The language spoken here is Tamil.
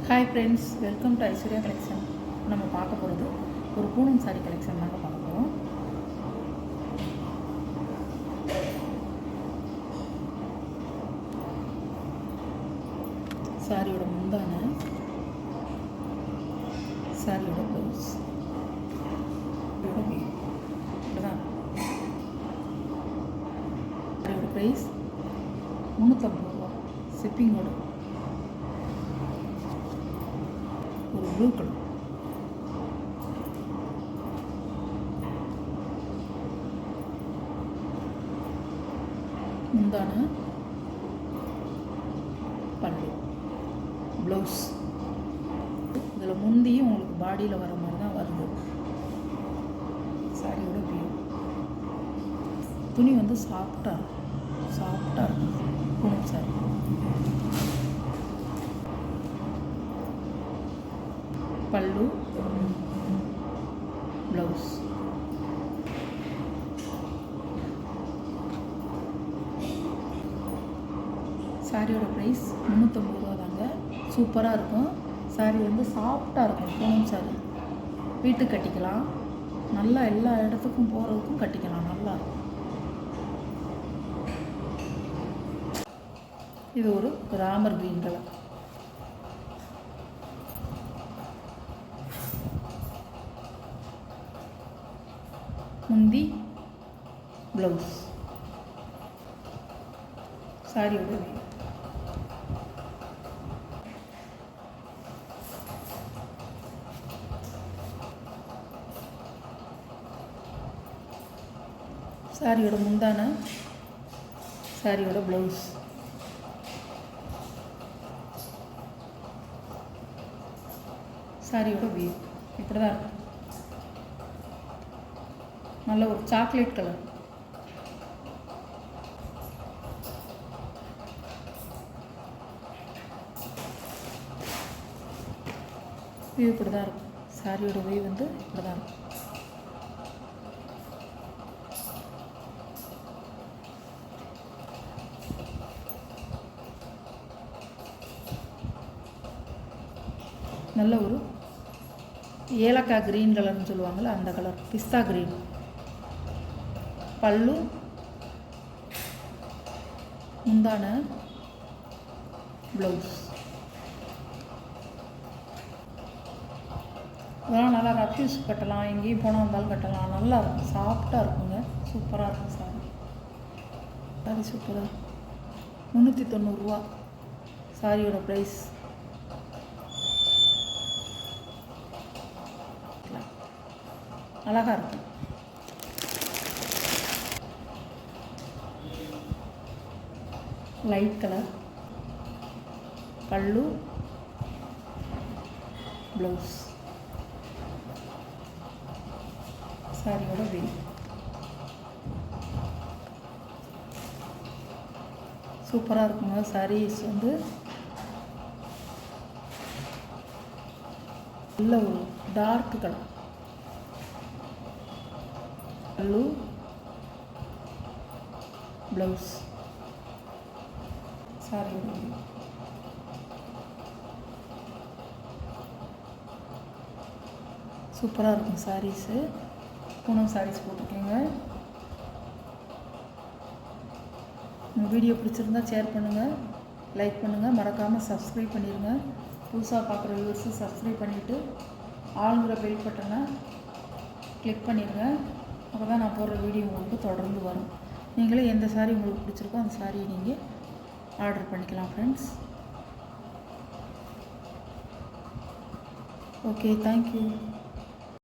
Hi friends, welcome to Aishwarya collection. நம்ம பார்க்க போகிறது ஒரு பூனம் சாரீ கலெக்ஷன் தாங்க பார்க்க போகிறோம். சாரியோட முந்தான, சாரியோட ப்ளவுஸ், இதுதான் சாரியோட ப்ரைஸ் 350 ரூபா. ஷிப்பிங்கோட ஒரு ப்ளூ கலர் முந்தான, பல்லு, ப்ளவுஸ். இதில் முந்தியும் உங்களுக்கு பாடியில் வர மாதிரி தான் வருது. சாரியோட வியூ. துணி வந்து சாஃப்டாக இருக்கும். பூனம் சாரி. பல்லு, ப்ளவுஸ். சாரியோட ப்ரைஸ் 350 ரூபா தாங்க. சூப்பராக இருக்கும். சாரி வந்து சாஃப்டாக இருக்கும். பூனம் சாரி வீட்டுக்கு கட்டிக்கலாம், நல்லா எல்லா இடத்துக்கும் போகிறதுக்கும் கட்டிக்கலாம், நல்லா இருக்கும். இது ஒரு ராமர் கிரீன் கலர். முந்தி, ப்ளவுஸ். சாரியோட வியூ. சாரியோட முந்தான, சாரியோட ப்ளவுஸ். சாரியோட வியூ இப்படி தான் இருக்கும். நல்ல ஒரு சாக்லேட் கலர். வியூ இப்படி தான் இருக்கும். சாரியோட வியூ வந்து இப்படி தான் இருக்கும். நல்ல ஒரு ஏலக்காய் க்ரீன் கலர்னு சொல்லுவாங்கள்ல, அந்த கலர், பிஸ்தா க்ரீன். பல்லு, முந்தான, ப்ளவுஸ். அதெல்லாம் நல்லா ரஃப்யூஸ் கட்டலாம், எங்கேயும் போனால் வந்தாலும் கட்டலாம். நல்லா இருக்கும், சாஃப்டாக இருக்குங்க. சூப்பராக இருக்கும் சாரி. சாரி சூப்பராக. 390 ரூபா சாரியோட ப்ரைஸ். அழகாக இருக்கும். Light colour. பல்லு, ப்ளவுஸ். சாரியோட வியூ. சூப்பராக இருக்குங்க. சாரீஸ் வந்து நல்ல ஒரு டார்க் கலர். பல்லு, ப்ளவுஸ். சாரியோட வியூ. சூப்பராக இருக்கும் சாரீஸு. பூனம் சாரீஸ் போட்டிருக்கீங்க. உங்கள் வீடியோ பிடிச்சிருந்தா ஷேர் பண்ணுங்கள், லைக் பண்ணுங்கள், மறக்காமல் சப்ஸ்கிரைப் பண்ணிடுங்க. புதுசாக பார்க்குற வியூவர்ஸு சப்ஸ்கிரைப் பண்ணிவிட்டு ஆளுங்கிற பெல் பட்டனை கிளிக் பண்ணிடுங்க. அப்போ தான் நான் போடுற வீடியோ உங்களுக்கு தொடர்ந்து வரும். நீங்களே எந்த சாரீ உங்களுக்கு பிடிச்சிருக்கோ அந்த சாரியை நீங்கள் ஆர்டர் பண்ணிக்கலாம் ஃப்ரெண்ட்ஸ். Okay, thank you.